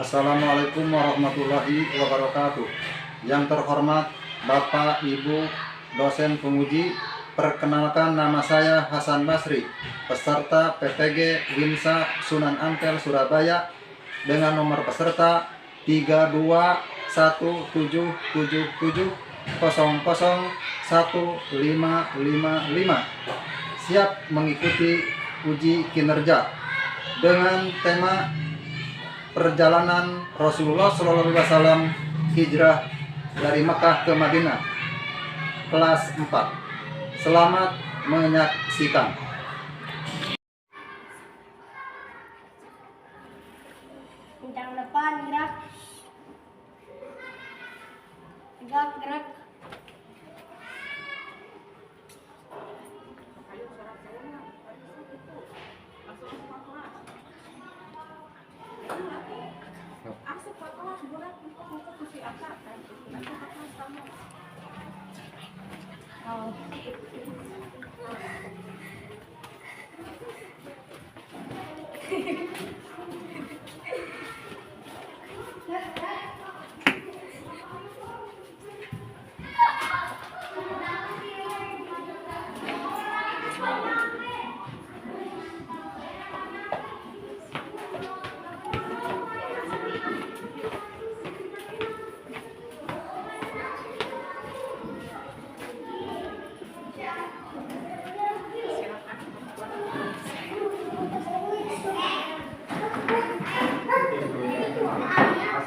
Assalamualaikum warahmatullahi wabarakatuh. Yang terhormat Bapak Ibu dosen penguji, perkenalkan nama saya Hasan Basri, peserta PPG Winsa Sunan Ampel Surabaya dengan nomor peserta 321777001555, siap mengikuti uji kinerja dengan tema perjalanan Rasulullah SAW hijrah dari Mekah ke Madinah, kelas 4. Selamat menyaksikan. Bintang depan gerak. Gerak.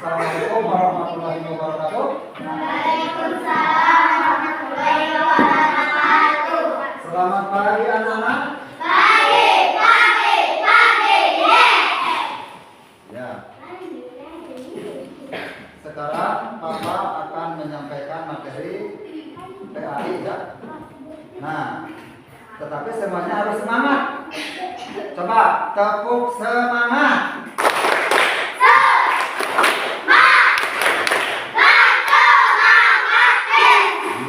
Assalamualaikum warahmatullahi wabarakatuh. Waalaikumsalam warahmatullahi wabarakatuh. Selamat pagi anak-anak. Ya. Sekarang Papa akan menyampaikan materi PAI ya. Nah, tetapi semuanya harus semangat. Coba tepuk semangat.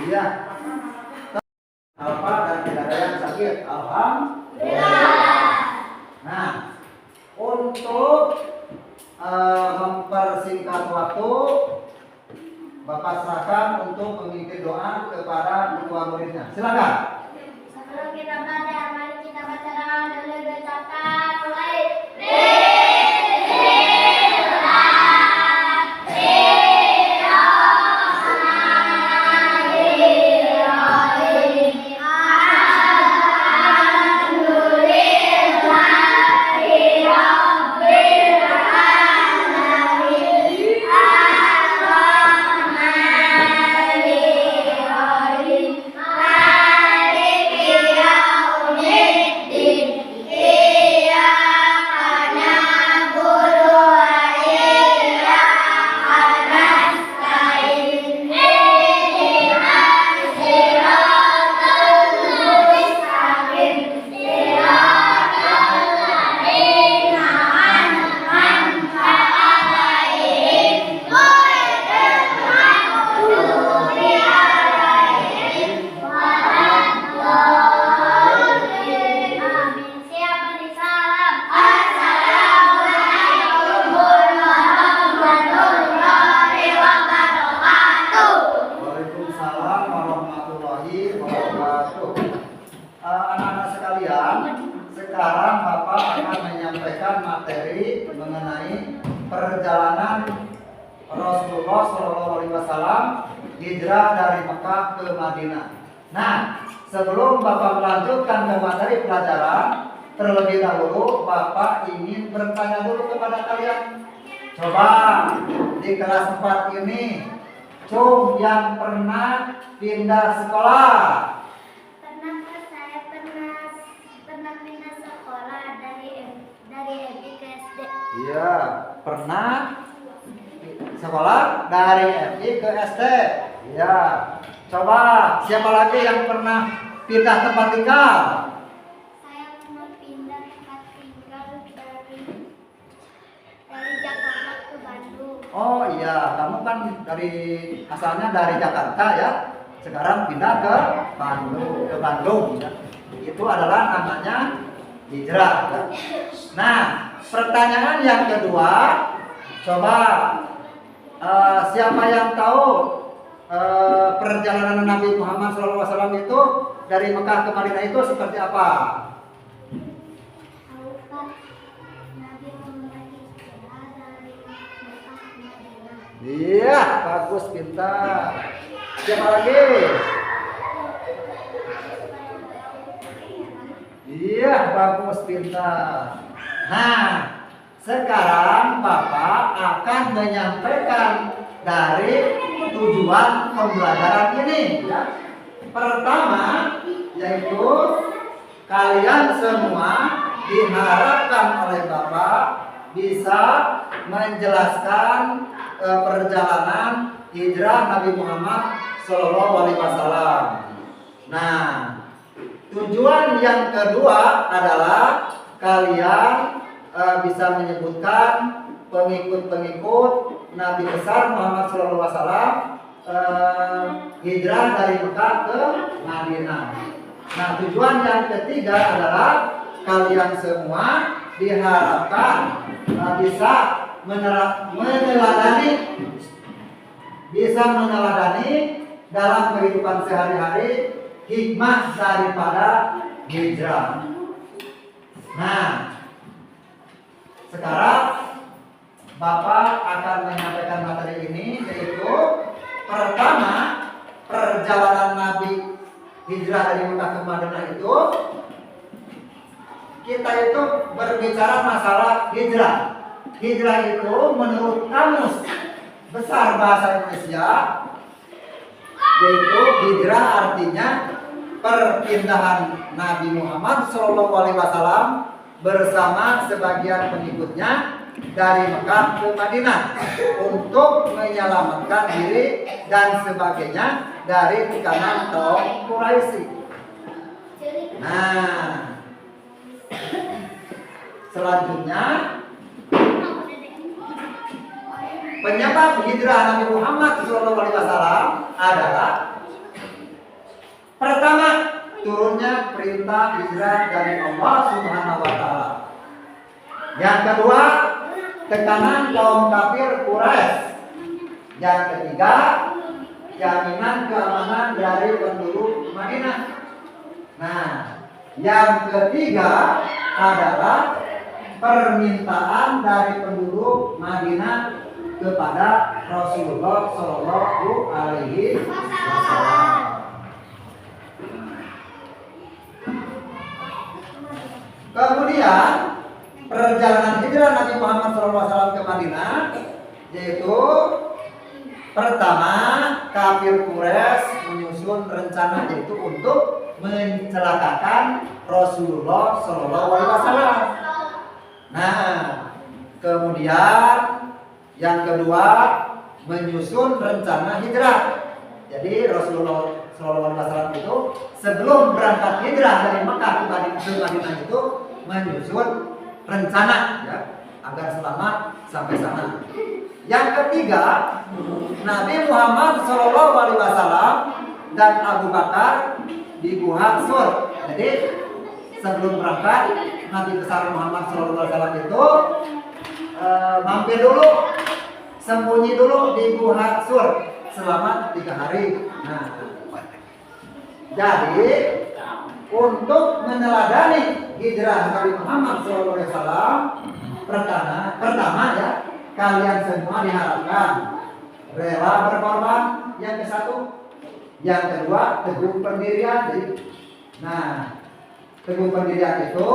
Iya. Alfa dan tidak ada yang sakit. Alhamdulillah. Nah, untuk mempersingkat waktu, Bapak serahkan untuk mengikuti doa kepada ketua muridnya. Silakan. Sebelum kita belajar, mari kita baca doa dulu bersama. Mulai. Anak-anak sekalian, sekarang Bapak akan menyampaikan materi mengenai perjalanan Rasulullah SAW hijrah dari Mekah ke Madinah. Nah, sebelum Bapak melanjutkan ke materi pelajaran, terlebih dahulu Bapak ingin bertanya dulu kepada kalian. Coba di kelas 4 ini, Cung yang pernah pindah sekolah. Pernah pindah sekolah dari SD ke SD. Iya, pernah sekolah dari FI ke SD. Iya. Coba siapa lagi yang pernah pindah tempat tinggal? Saya pernah pindah tempat tinggal dari Jakarta ke Bandung. Oh iya, kamu kan asalnya dari Jakarta ya. Sekarang pindah ke Bandung ya. Itu adalah namanya hijrah ya. Nah, pertanyaan yang kedua, Coba siapa yang tahu perjalanan Nabi Muhammad SAW itu dari Mekah ke Madinah itu seperti apa? Iya, bagus, pintar. Siapa lagi? Iya, bagus, pintar. Nah, sekarang Bapak akan menyampaikan dari tujuan pembelajaran ini. Ya. Pertama, yaitu kalian semua diharapkan oleh Bapak bisa menjelaskan perjalanan hijrah Nabi Muhammad SAW. Nah, tujuan yang kedua adalah kalian bisa menyebutkan pengikut-pengikut Nabi besar Muhammad SAW hijrah dari Mekah ke Madinah. Nah, tujuan yang ketiga adalah kalian semua diharapkan bisa meneladani dalam kehidupan sehari-hari hikmah daripada hijrah. Nah, sekarang Bapak akan menyampaikan materi ini, yaitu pertama, perjalanan Nabi hijrah dari Mekah ke Madinah itu kita itu berbicara masalah hijrah. Hijrah itu menurut Kamus Besar Bahasa Indonesia, yaitu hijrah artinya perpindahan Nabi Muhammad SAW bersama sebagian pengikutnya dari Mekah ke Madinah untuk menyelamatkan diri dan sebagainya dari tekanan kaum Quraisy. Nah, selanjutnya penyebab hijrah Nabi Muhammad SAW adalah pertama, turunnya perintah hijrah dari Allah Subhanahu wa Ta'ala. Yang kedua, tekanan kaum kafir Quraisy. Yang ketiga, jaminan keamanan dari penduduk Madinah. Nah, yang ketiga adalah permintaan dari penduduk Madinah kepada Rasulullah Shallallahu Alaihi Wasallam. Kemudian perjalanan hijrah Nabi Muhammad SAW ke Madinah, yaitu pertama, kafir Quraisy menyusun rencana yaitu untuk mencelakakan Rasulullah SAW. Nah, kemudian yang kedua, menyusun rencana hijrah. Jadi Rasulullah SAW itu sebelum berangkat hijrah dari Mekah ke Madinah itu menyusun rencana, ya, agar selamat sampai sana. Yang ketiga, Nabi Muhammad SAW dan Abu Bakar di Gua Sur. Jadi sebelum berangkat, Nabi besar Muhammad SAW itu mampir dulu, sembunyi dulu di Gua Sur selama 3 hari. Nah, jadi untuk meneladani hijrah Nabi Muhammad SAW, pertama ya, kalian semua diharapkan rela berkorban. Yang ke satu, yang kedua, teguh pendirian. Nah, teguh pendirian itu,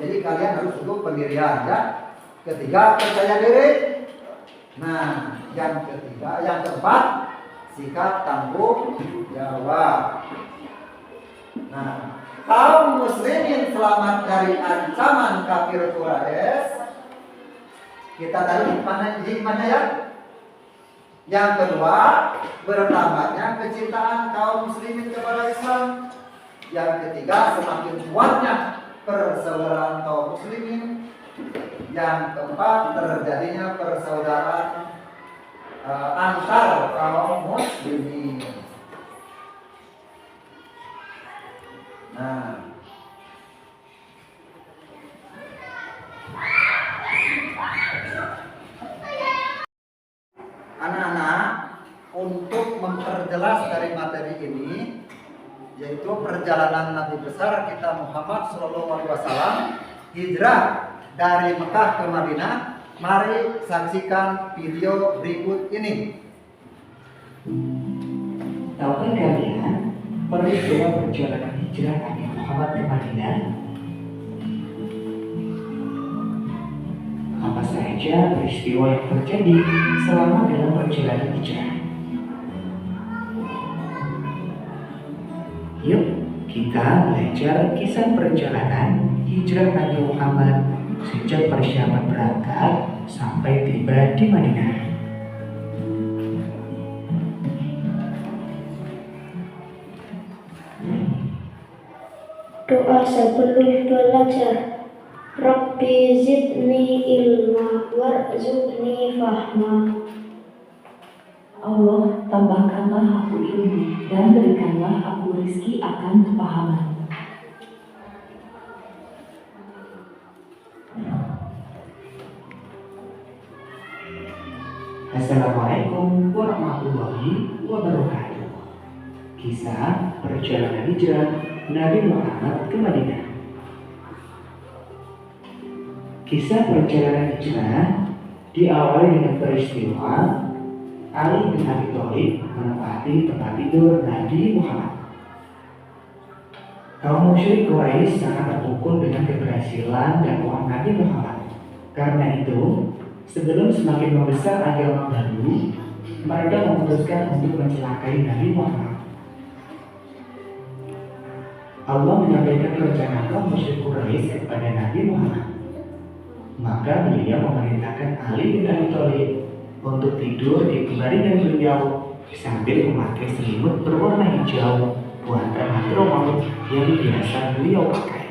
jadi kalian harus teguh pendirian, ya. Ketiga, percaya diri. Nah, yang keempat, sikap tanggung jawab. Nah, kaum muslimin selamat dari ancaman kafir Quraisy. Kita tadi hikmahnya ya. Yang kedua, bertambahnya kecintaan kaum muslimin kepada Islam. Yang ketiga, semakin kuatnya persaudaraan kaum muslimin. Yang keempat, terjadinya persaudaraan antar kaum muslimin. Nah, memperjelas dari materi ini, yaitu perjalanan Nabi besar kita Muhammad SAW hijrah dari Mekah ke Madinah. Mari saksikan video berikut ini. Tahukah kalian peristiwa perjalanan hijrah Nabi Muhammad ke Madinah? Apa saja peristiwa yang terjadi selama dalam perjalanan hijrah? Yuk, kita belajar kisah perjalanan hijrah Nabi Muhammad sejak persiapan berangkat sampai tiba di Madinah. Doa sebelum belajar. Rabbi zidni ilma warzuqni fahma. Allah, tambahkanlah aku ilmu dan berikanlah aku rezeki akan kepahaman. Assalamualaikum warahmatullahi wabarakatuh. Kisah perjalanan hijrah Nabi Muhammad ke Madinah. Kisah perjalanan hijrah diawali dengan peristiwa Ali bin Abi Thalib menempati tempat tidur Nabi Muhammad. Kaum musyrik Quraisy sangat terpukul dengan keberhasilan dakwah Nabi Muhammad. Karena itu, sebelum semakin membesar agama baru, mereka memutuskan untuk mencelakai Nabi Muhammad. Allah menyampaikan rencana kaum musyrik Quraisy kepada Nabi Muhammad. Maka beliau memerintahkan Ali bin Abi Thalib untuk tidur di pembaringan beliau sambil memakai selimut berwarna hijau buatan Romawi yang biasa beliau pakai.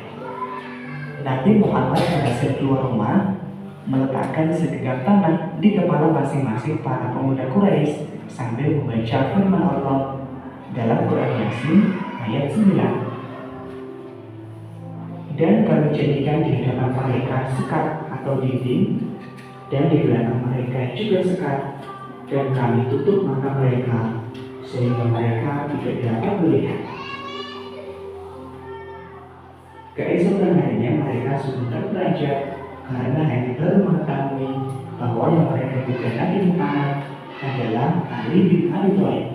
Nabi Muhammad berhasil keluar rumah, meletakkan segenggam tanah di kepala masing-masing para pemuda Quraisy sambil membaca firman Allah dalam Quran Yasin ayat 9. Dan kami jadikan di hadapan mereka sekat atau dinding, dan di belakang mereka juga sekat, dan kami tutup mata mereka sehingga mereka tidak dapat melihat. Keesokan harinya mereka sudah belajar karena hanya baru mengetahui bahwa yang mereka duga Nabi Muhammad adalah Ali bin Abi Thalib.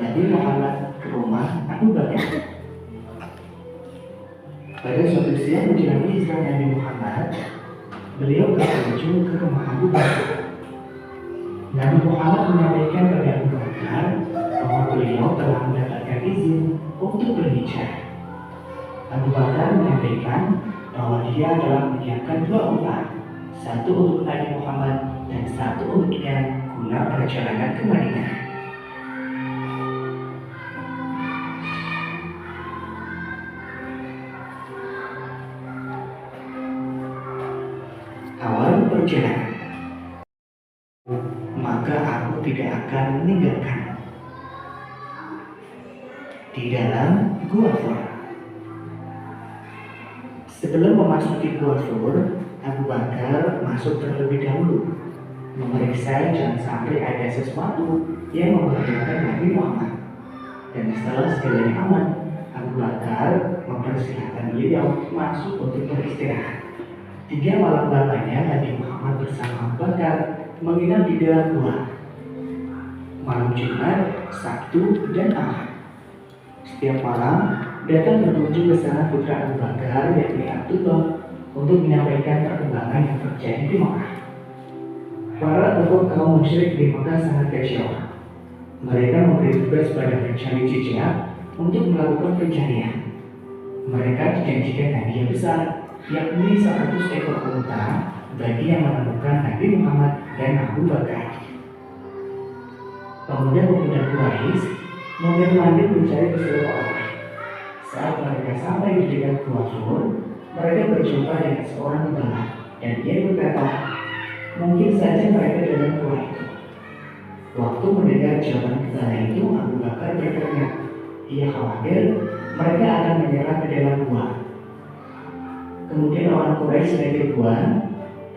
Nabi Muhammad ke rumah Abu Bakar. Pada suatu siang menjelang hijrah Nabi Muhammad, beliau berkunjung ke rumah Abu Bakar. Nabi Muhammad menyampaikan pada Abu Bakar bahwa beliau telah mendapatkan izin untuk berhijrah. Abu Bakar menyampaikan bahwa dia telah menyiapkan 2 unta, satu untuk Nabi Muhammad dan satu untuknya guna perjalanan ke Madinah. Awal perjalanan, maka aku tidak akan meninggalkan di dalam Gua Thur. Sebelum memasuki Gua Thur, Abu Bakar masuk terlebih dahulu, memeriksa jangan sampai ada sesuatu yang membahayakan Nabi Muhammad. Dan setelah segalanya aman, Abu Bakar mempersilahkan beliau masuk untuk beristirahat. 3 malam lamanya Nabi Muhammad bersama Abu Bakar menginap di dalam gua. Malam Jumat, Sabtu, dan Ahad. Setiap malam datang berkunjung ke sana putra Abu Bakar yakni Abdullah untuk menyampaikan perkembangan yang terjadi di Mekah. Para tokoh kaum musyrik di Mekah sangat kecewa. Mereka memberi tugas pada pencari jejak untuk melakukan pencarian. Mereka dijanjikan hadiah besar, yakni 100 ekor unta bagi yang menemukan Nabi Muhammad dan Abu Bakar. Pemuda-pemuda Quraisy mondar-mandir mencari ke seluruh arah. Saat mereka sampai di dekat Gua Thur, mereka berjumpa dengan seorang pembalap, dan dia berkata, mungkin saja mereka dalam gua itu. Waktu mendengar jawaban pembalap itu, Abu Bakar bertanya, ia khawatir mereka akan menyerang ke dalam gua. Kemudian orang Quraisy menyegel gua,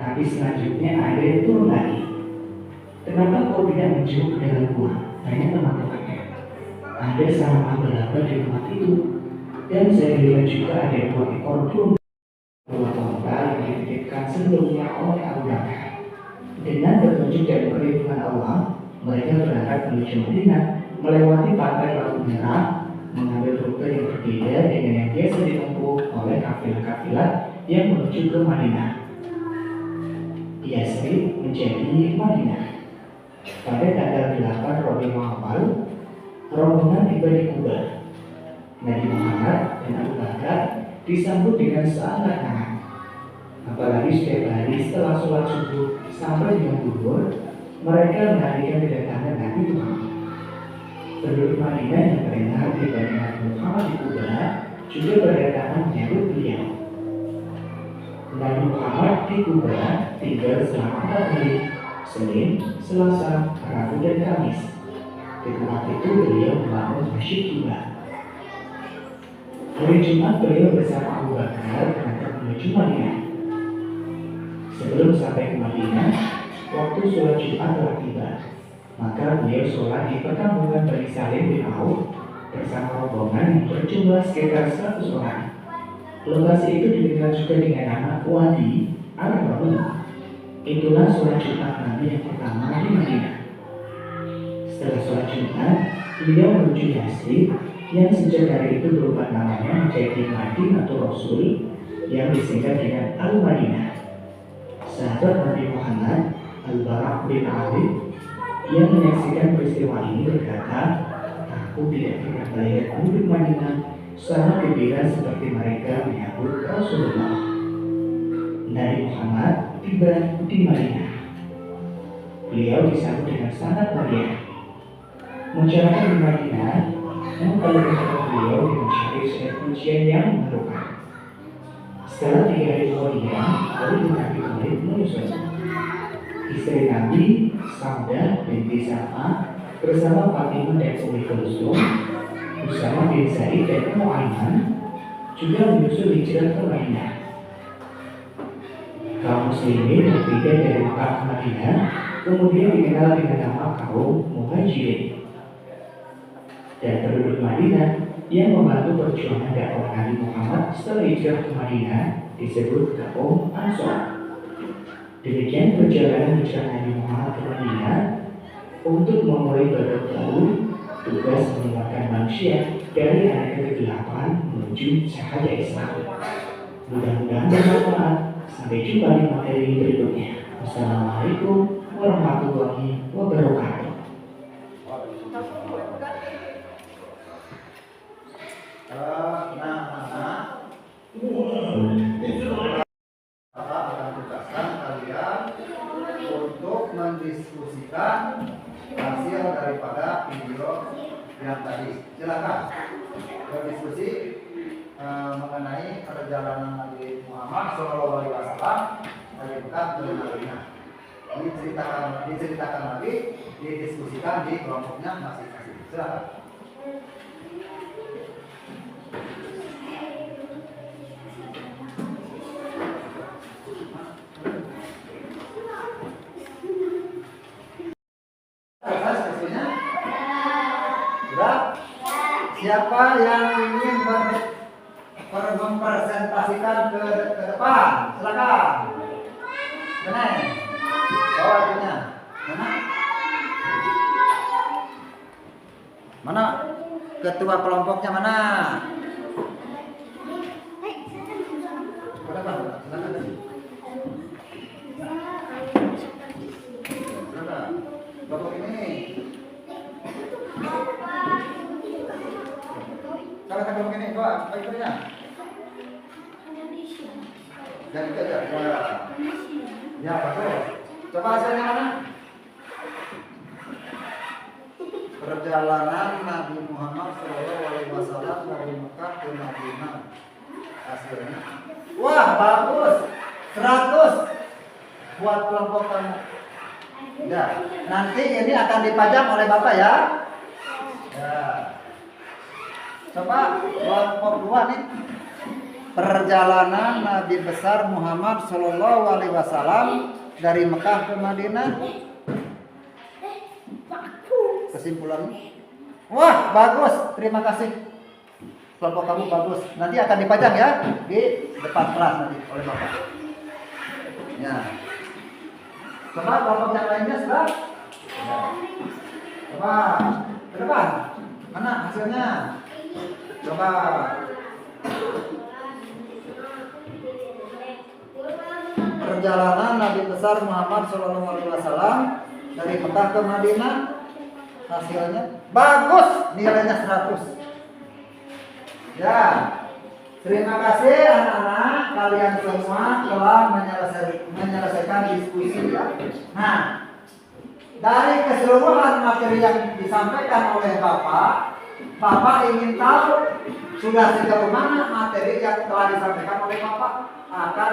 Tapi selanjutnya ada yang turun lagi. Kenapa kau tidak menjauh ke dalam gua? Tanya teman-temannya. Ada sarang laba-laba di tempat itu. Dan saya lihat juga ada 2 ekor burung domba yang dititipkan sebelumnya oleh Abu Bakar. Dengan petunjuk dari perlindungan Allah, mereka berangkat menuju Madinah, melewati pantai Laut Merah, mengambil rute yang berbeda dengan yang biasa ditempuh oleh kafilah-kafilah yang menuju ke Madinah. Yasrib menjadi Madinah. Pada tanggal 8 Rabiul Awal, rombongan tiba di Kuba. Nabi Muhammad dan Abu Bakar disambut dengan sangat hangat. Apalagi setiap hari setelah sholat subuh sampai dengan zuhur, mereka menantikan kedatangan Nabi Muhammad. Penduduk Madinah yang berendah dibanding Nabi Muhammad di Kuba juga berdatangan menyambut beliau. Nabi Muhammad di Kuba tinggal selama 4 hari, Senin, Selasa, Rabu, dan Kamis. Di tempat itu beliau membangun Masjid Kuba. Hari Jumat beliau bersama Abu Bakar berangkat menuju Madinah. Sebelum sampai ke Madinah, waktu sholat Jumat telah tiba. Maka beliau sholat di perkampungan Bani Salim bin Auf bersama rombongan yang berjumlah sekitar 100 orang. Lokasi itu dikenal juga dengan nama Wadi Ar-Rabi. Itulah sholat Jumat Nabi yang pertama di Madinah. Setelah sholat Jumat, beliau menuju Yasrib yang sejak hari itu berubah namanya menjadi Madinatul Rasul yang disingkat dengan Al-Madinah. Sahabat Nabi Muhammad Al-Bara' bin Azib yang menyaksikan peristiwa ini berkata, "Aku tidak pernah melihat penduduk Madinah sangat gembira seperti mereka menyambut Rasulullah." Nabi Muhammad tiba di Madinah. Beliau disambut dengan sangat meriah. Masyarakat di Madinah mengkabarkan beliau dengan syair-syair pujian yang mengharukan. Setelah 3 hari kemudian, baru Nabi Khalid menyusul. Istri Nabi, Saudah binti Zafar, bersama Fatimah dan Ummi Kulsum, Usama bin Zaid dan Ummu Aiman, juga menyusul hijrah ke Madinah. Kaum muslimin yang pindah dari Mekah ke Madinah kemudian dikenal dengan nama kaum Muhajirin. Dan penduduk Madinah yang membantu perjuangan dakwah Nabi Muhammad setelah hijrah ke Madinah disebut kaum Ansor. Demikian perjalanan hijrah Nabi Muhammad ke Madinah untuk memulai babak baru, tugas menyelamatkan manusia dari aneka kegelapan menuju cahaya Islam. Mudah-mudahan bermanfaat. Sampai jumpa di materi berikutnya. Wassalamualaikum warahmatullahi wabarakatuh. Akan tugaskan kalian untuk mendiskusikan hasil daripada video yang tadi. Silakan berdiskusi mengenai perjalanan Nabi Muhammad SAW dari Mekah ke Madinah. Diceritakan lagi, didiskusikan di kelompoknya masing-masing. Silakan. Siapa yang ingin mempresentasikan ke depan? Silakan. Benar. Bawa itunya. Mana? Mana? Ketua kelompoknya mana? Silakan. Silakan. Kelompok ini. Kalau kelompok ini, coba baiknya. Dan kita ya bagus. Coba hasilnya mana? Perjalanan Nabi Muhammad SAW dari Mekah ke Madinah. Hasilnya, wah bagus, 100 buat kelompok kamu. Ya, nanti ini akan dipajang oleh bapak ya. Ya. Coba kelompok 2 nih. perjalanan Nabi besar Muhammad Shallallahu Alaihi Wasallam dari Mekah ke Madinah? Kesimpulannya, wah bagus, terima kasih. Kelompok kamu bagus. Nanti akan dipajang ya di depan kelas nanti oleh Bapak. Ya. Coba kelompok yang lainnya sudah. Ya. Coba ke depan. Mana hasilnya? Coba. Perjalanan Nabi besar Muhammad Shallallahu Alaihi Wasallam dari Mekah ke Madinah, hasilnya bagus, nilainya 100. Ya, terima kasih anak-anak, kalian semua telah menyelesaikan diskusi ya. Nah, dari keseluruhan materi yang disampaikan oleh Bapak ingin tahu sudah sejauh mana materi yang telah disampaikan oleh Bapak akan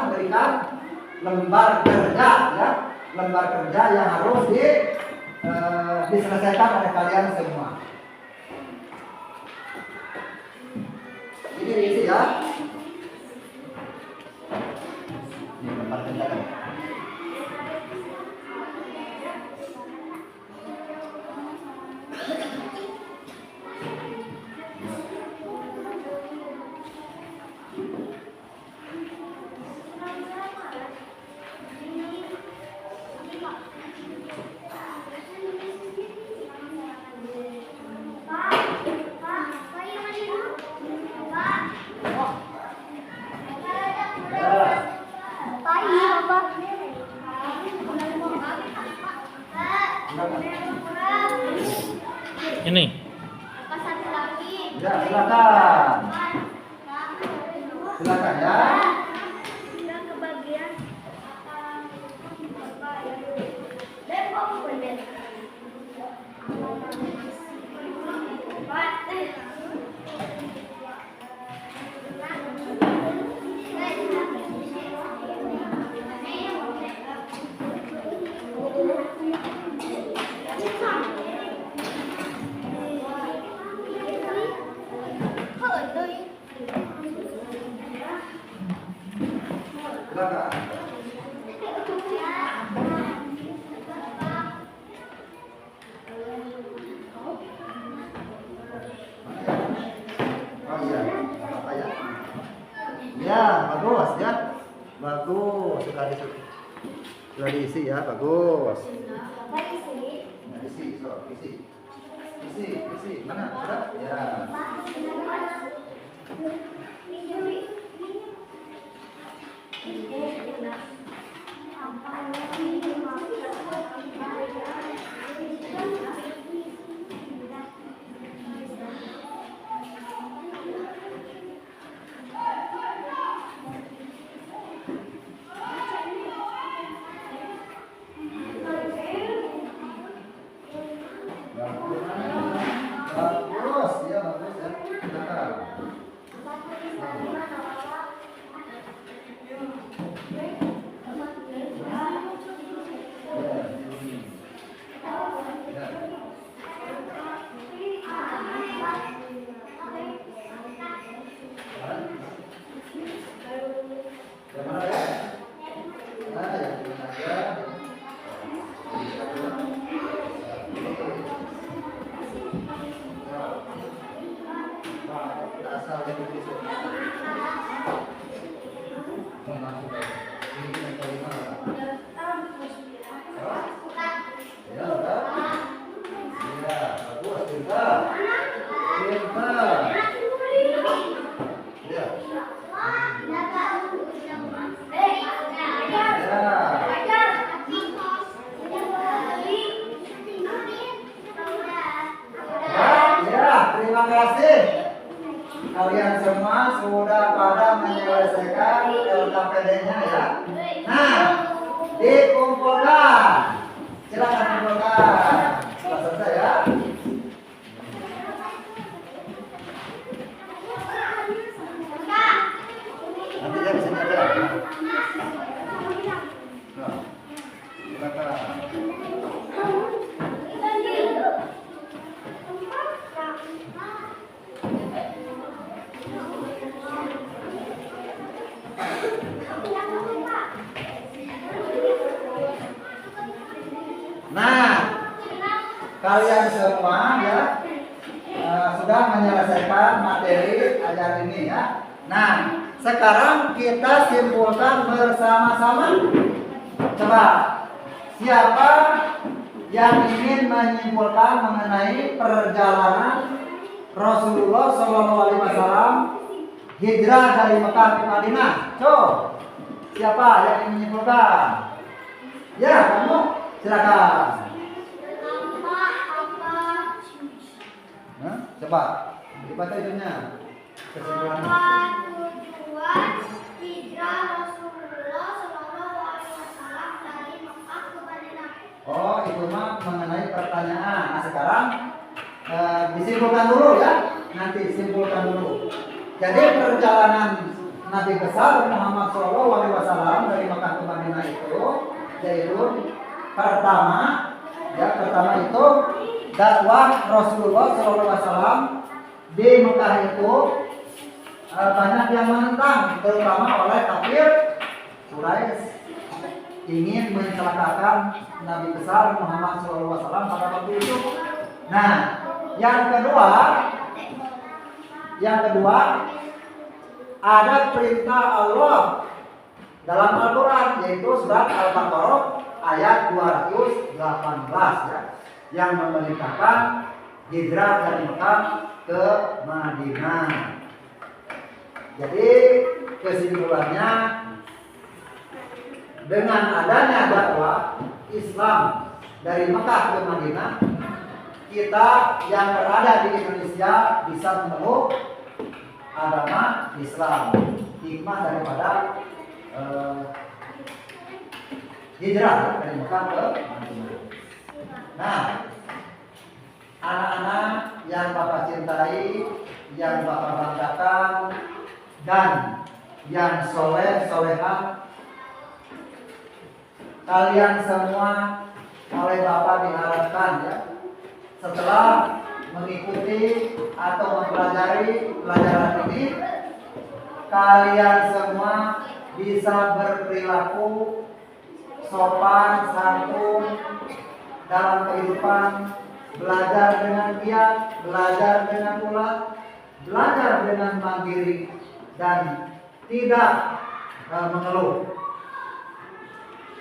memberikan lembar kerja ya, lembar kerja yang harus diselesaikan oleh kalian semua. Ini diisi ya. Ini lembar kerja kan. Ini. Ya, silakan. Silakan ya. Silakan. Oh iya, apa ya? Ya, bagus ya. Bagus, sudah diisi ya, bagus. Nah, isi. Mana? Sudah? Ya. Bagus ya. Silakan. Yang mana ya? Nah, yang ini aja. Asal dari besok. Ini yang kelima. Ya, udah. Ya, bagus, pintar. Pintar. Ya. Ya, terima kasih. Kalian semua sudah pada menyelesaikan LKPD-nya ya. Nah, dikumpulkan. Silakan kumpulkan. Sudah selesai ya. Nanti dia di sini aja. Nah, silakan. kalian semua ya sudah menyelesaikan materi ajar ini ya. Nah, sekarang kita simpulkan bersama-sama. Coba, siapa yang ingin menyimpulkan mengenai perjalanan Rasulullah SAW hijrah dari Mekah ke Madinah? Coba, siapa yang ingin menyimpulkan? Ya, kamu silakan. Coba dibaca itunya. Kesimpulannya. Tujuan hijrah Rasulullah Shallallahu Alaihi Wasallam dari Mekah ke Madinah. Oh, itu mah mengenai pertanyaan. Nah, sekarang disimpulkan dulu ya. Nanti simpulkan dulu. Jadi perjalanan Nabi besar Muhammad SAW dari Mekah ke Madinah itu yaitu pertama itu dakwah Rasulullah SAW di Mekah itu banyak yang menentang, terutama oleh kafir Quraisy ingin mencelakakan Nabi besar Muhammad SAW pada waktu itu. Nah, yang kedua ada perintah Allah dalam Al-Quran, yaitu surat Al-Baqarah ayat 218 ya, yang memerintahkan hijrah dari Mekah ke Madinah. Jadi kesimpulannya, dengan adanya dakwah Islam dari Mekah ke Madinah, kita yang berada di Indonesia bisa memeluk agama Islam. Hikmah daripada hijrah dari Mekah ke Madinah. Nah, anak-anak yang Bapak cintai, yang Bapak banggakan, dan yang soleh solehah, kalian semua oleh Bapak diharapkan ya, setelah mengikuti atau mempelajari pelajaran ini, kalian semua bisa berperilaku sopan santun dalam kehidupan, belajar dengan giat, belajar dengan ulat, belajar dengan mandiri, dan tidak mengeluh.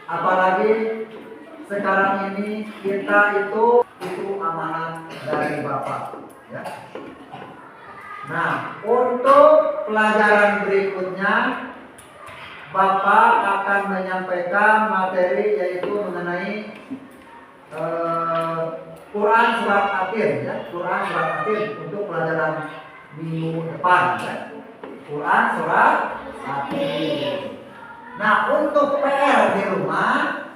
Apalagi sekarang ini kita itu amanat dari Bapak ya. Nah, untuk pelajaran berikutnya Bapak akan menyampaikan materi yaitu mengenai Quran surat akhir ya, Quran surat akhir untuk pelajaran minggu depan ya. Quran surat akhir. Nah, untuk PR di rumah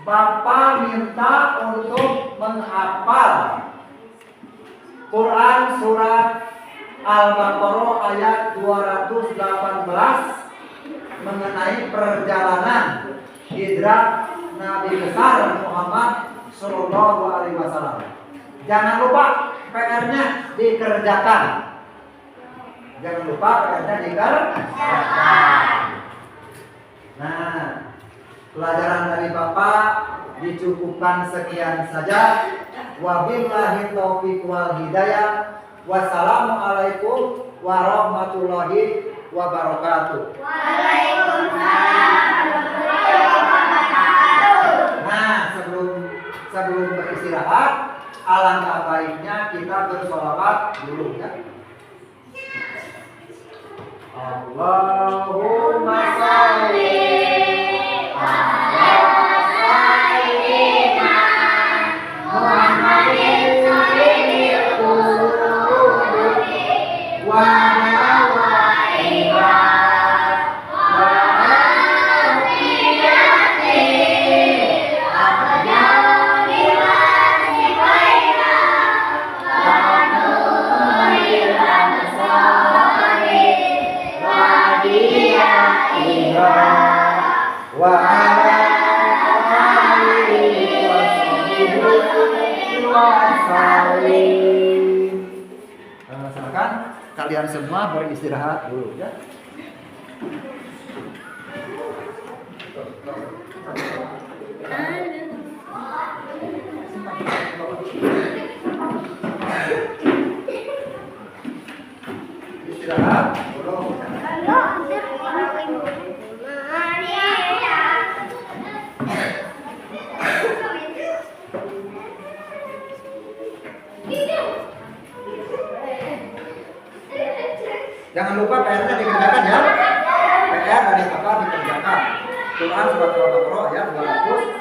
Bapak minta untuk menghafal Quran surat Al-Baqarah ayat 218 mengenai perjalanan hijrah Nabi besar Muhammad Sallallahu Alaihi Wasallam. Jangan lupa PR-nya dikerjakan. Jangan lupa PR-nya dikerjakan. Nah, pelajaran dari Bapak dicukupkan sekian saja. Wabillahi taufiq wal hidayah. Wassalamualaikum warahmatullahi wabarakatuh. Waalaikumsalam warahmatullahi wabarakatuh. Nah, sebelum beristirahat, alangkah baiknya kita bersolawat dulu ya. Allahumma sholli ala sayyidina Muhammadin sayyidil qulubi wa nawaiha wa afiyati abdani wa sifaina wa nuril ansari wa diyaiha wa ala alihi wa sahbihi wa sallim. Silakan kalian semua beristirahat dulu ya. Aduh. Istirahat. Belum. Halo, antar orang ibu. Maria. Jangan lupa PR-nya dikerjakan ya. PR dari kakak dikerjakan. Quran surat Al-Baqarah ayat 200